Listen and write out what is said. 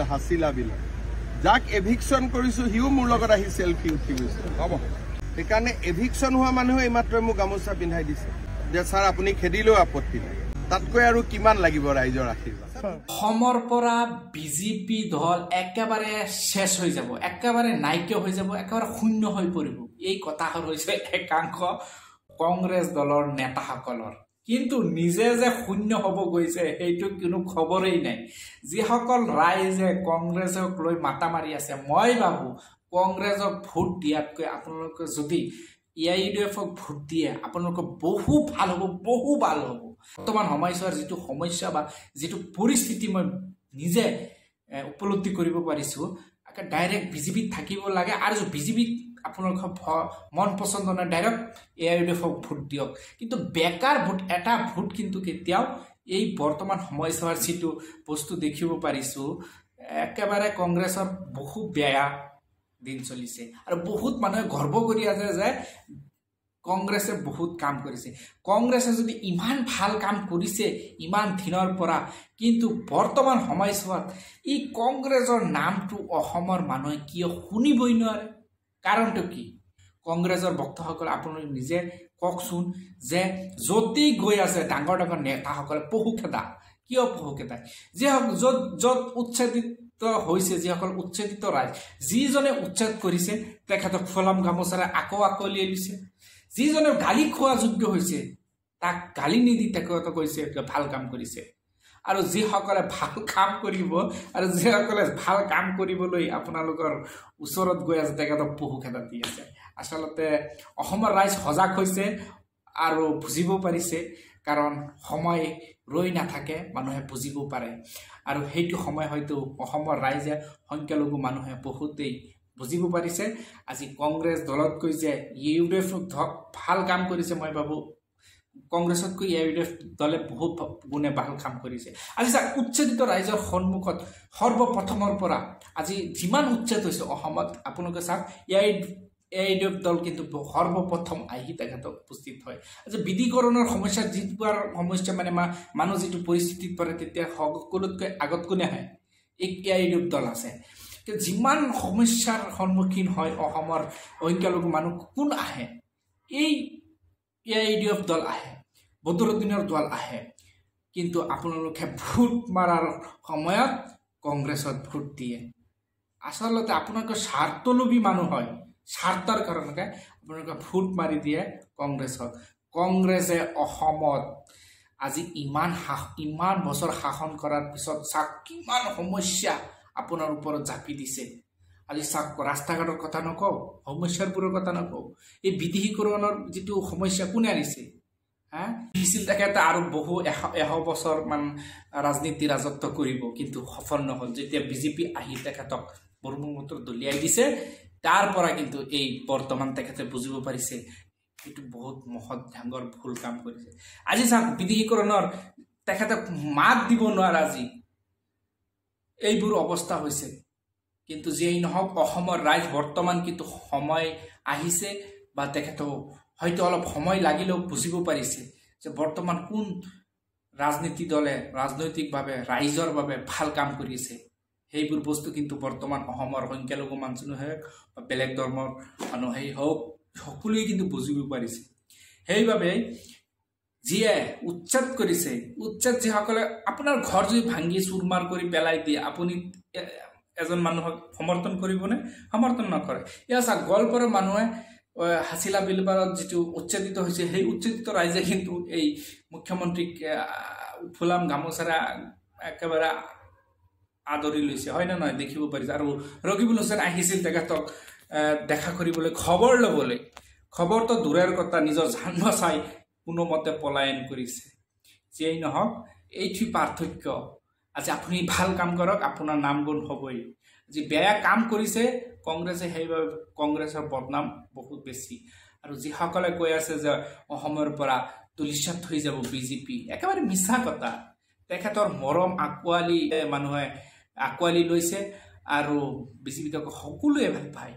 বোলে হাছিলা বিলত যাক এভিকশ্যন কৰিছোঁ সিও মোৰ লগত আহি চেলফি উঠি গৈছে হ'ব সেইকাৰণে এভিকশ্যন হোৱা মানুহে এইমাত্ৰ মোক গামোচা পিন্ধাই দিছে যে ছাৰ আপুনি খেদিলেও আপত্তি নাই তাতকৈ আৰু কিমান লাগিব ৰাইজৰ আশীৰ্বাদ অসমৰ পৰা বিজেপি দল একেবাৰে শেষ হৈ যাব একেবাৰে নাইকিয়া হৈ যাব একেবাৰে শূন্য হৈ পৰিব এই কথাষাৰ হৈছে একাংশ কংগ্ৰেছ দলৰ নেতাসকলৰ কিন্তু নিজে যে শূন্য হ'ব গৈছে সেইটো কোনো খবৰেই নাই যিসকল ৰাইজে কংগ্ৰেছক লৈ মাতা মাৰি আছে মই ভাবো কংগ্ৰেছক ভোট দিয়াতকৈ আপোনালোকে যদি ইউডিএফক ভোট দিয়ে আপোনালোকৰ বহু ভাল হ'ব বৰ্তমান সময়ছোৱাৰ যিটো সমস্যা বা যিটো পৰিস্থিতি মই নিজে উপলব্ধি কৰিব পাৰিছোঁ ডাইৰেক্ট বিজেপিত থাকিব লাগে আৰু বিজেপিত আপোনালোকৰ মন পচন্দ নহয় ডাইৰেক্ট ইউডিএফক ভোট দিয়ক কিন্তু বেকাৰ ভোট এটা ভোট কিন্তু কেতিয়াও এই বৰ্তমান সময়ছোৱাৰ যিটো বস্তু দেখিব পাৰিছোঁ একেবাৰে কংগ্ৰেছৰ বহু বেয়া দিন চলিছে আৰু বহুত মানুহে গৰ্ব কৰি আছে যে কংগ্ৰেছে বহুত কাম কৰিছে কংগ্ৰেছে যদি ইমান ভাল কাম কৰিছে ইমান দিনৰ পৰা কিন্তু বৰ্তমান সময়ছোৱাত এই কংগ্ৰেছৰ নামটো অসমৰ মানুহে কিয় শুনিবই নোৱাৰে কাৰণটো কি কংগ্ৰেছৰ বক্তাসকল আপোনালোকে নিজে কওকচোন যে য'তেই গৈ আছে ডাঙৰ ডাঙৰ নেতাসকলে পহুখেদা কিয় পহুখেদা য'ত উচ্ছেদিত হৈছে যিসকল উচ্ছেদিত ৰাইজ যিজনে উচ্ছেদ কৰিছে তেখেতক ফুলাম গামোচাৰে আকৌ আকোৱালি লৈছে যিজনে গালি খোৱা যোগ্য হৈছে তাক গালি নিদি তেখেতে কৈছে ভাল কাম কৰিছে আৰু যিসকলে ভাল কাম কৰিব আৰু যিসকলে ভাল কাম কৰিবলৈ আপোনালোকৰ ওচৰত গৈ আছে তেখেতক পহুখেদা দি আছে আচলতে অসমৰ ৰাইজ সজাগ হৈছে আৰু বুজিব পাৰিছে কাৰণ সময় ৰৈ নাথাকে মানুহে বুজিব পাৰে আৰু সেইটো সময় হয়তো অসমৰ ৰাইজে সংখ্যালঘু মানুহে বহুতেই বুজিব পাৰিছে আজি কংগ্ৰেছ দলতকৈ যে ইউডিএফ ভাল কাম কৰিছে মই ভাবো কংগ্ৰেছতকৈ ইউডিএফ দলে বহুত গুণে ভাল কাম কৰিছে আজি উচ্ছেদিত ৰাইজৰ সন্মুখত সৰ্বপ্ৰথমৰ পৰা আজি যিমান উচ্ছেদ হৈছে অসমত আপোনালোকে চাওক ইউডিএফ দল কিন্তু সৰ্বপ্ৰথম আহি তেখেতক উপস্থিত হয় আজি বিধিকৰণৰ সমস্যা যিটোৰ সমস্যা মানে মানুহ যিটো পৰিস্থিতিত পৰে তেতিয়া সকলোতকৈ আগত কোনে আহে এই ইউডিএফ দল আছে যিমান সমস্যাৰ সন্মুখীন হয় অসমৰ সংখ্যালঘু মানুহ কোন আহে এই ইউডিএফ দল আহে বদৰুদ্দিনৰ দল আহে কিন্তু আপোনালোকে ভোট মাৰাৰ সময়ত কংগ্ৰেছত ভোট দিয়ে আচলতে আপোনালোকে স্বাৰ্থলোভী মানুহ হয় স্বাৰ্থৰ কাৰণে আপোনালোকে ভোট মাৰি দিয়ে কংগ্ৰেছত কংগ্ৰেছে অসমত আজি ইমান বছৰ শাসন কৰাৰ পিছত চাওক কিমান সমস্যা আপোনাৰ ওপৰত জাপি দিছে আজি চাওক ৰাস্তা ঘাটৰ কথা নকওঁ সমস্যাবোৰৰ কথা নকওঁ এই বিধিকৰণৰ যিটো সমস্যা কোনে আনিছে দিছিল তেখেতে আৰু বহু 100 বছৰ মান ৰাজনীতি ৰাজত্ব কৰিব কিন্তু সফল নহল যেতিয়া বিজেপি আহি তেখেতক বৰ্মমূত্ৰ দলিয়াই দিছে তাৰ পৰা কিন্তু এই বৰ্তমান তেখেতে বুজিব পাৰিছে এইটো বহুত মহৎ ডাঙৰ ভুল কাম কৰিছে আজি চাওক বিধিকৰণৰ তেখেতক মাত দিব নোৱাৰা আজি এইবোৰ অৱস্থা হৈছে কিন্তু যেই নহওক অসমৰ ৰাইজ বৰ্তমান কিন্তু সময় আহিছে বা তেখেতে হয়তো অলপ সময় লাগিলেও বুজিব পাৰিছে যে বৰ্তমান কোন ৰাজনীতি দলে ৰাজনৈতিকভাৱে ৰাইজৰ বাবে ভাল কাম কৰিছে সেইবোৰ বস্তু কিন্তু বৰ্তমান অসমৰ সংখ্যালঘু মানুহে বা বেলেগ ধৰ্মৰ মানুহেই হওক সকলোৱে কিন্তু বুজিব পাৰিছে সেইবাবে যিয়ে উচ্ছেদ কৰিছে উচ্ছেদ যিসকলে আপোনাৰ ঘৰ যদি ভাঙি চুৰমাৰ কৰি পেলাই দিয়ে আপুনি এজন মানুহক সমৰ্থন কৰিবনে সমৰ্থন নকৰে এয়া চাওক গোৱালপাৰাৰ মানুহে হাছিলা বিলবাৰত যিটো উচ্ছেদিত হৈছে সেই উচ্ছেদিত ৰাইজে কিন্তু এই মুখ্যমন্ত্ৰীক ফুলাম গামোচাৰে একেবাৰে আদৰি লৈছে হয় না নহয় দেখিব পাৰিছে আৰু ৰকিবুল হুছেইন আহিছিল তেখেতক দেখা কৰিবলৈ খবৰ ল'বলৈ খবৰটো দূৰৰ কথা নিজৰ জান বচাই কোনোমতে পলায়ন কৰিছে যেই নহওক এইটো পাৰ্থক্য আজি আপুনি ভাল কাম কৰক আপোনাৰ নাম গুণ হ'বই যি বেয়া কাম কৰিছে কংগ্ৰেছে সেইবাবে কংগ্ৰেছৰ বদনাম বহুত বেছি আৰু যিসকলে কৈ আছে যে অসমৰ পৰা তুলিচাত হৈ যাব বিজেপি একেবাৰে মিছা কথা তেখেতৰ মৰম আকোৱালি মানুহে আকোৱালি লৈছে আৰু বিজেপিক সকলোৱে ভাল পায়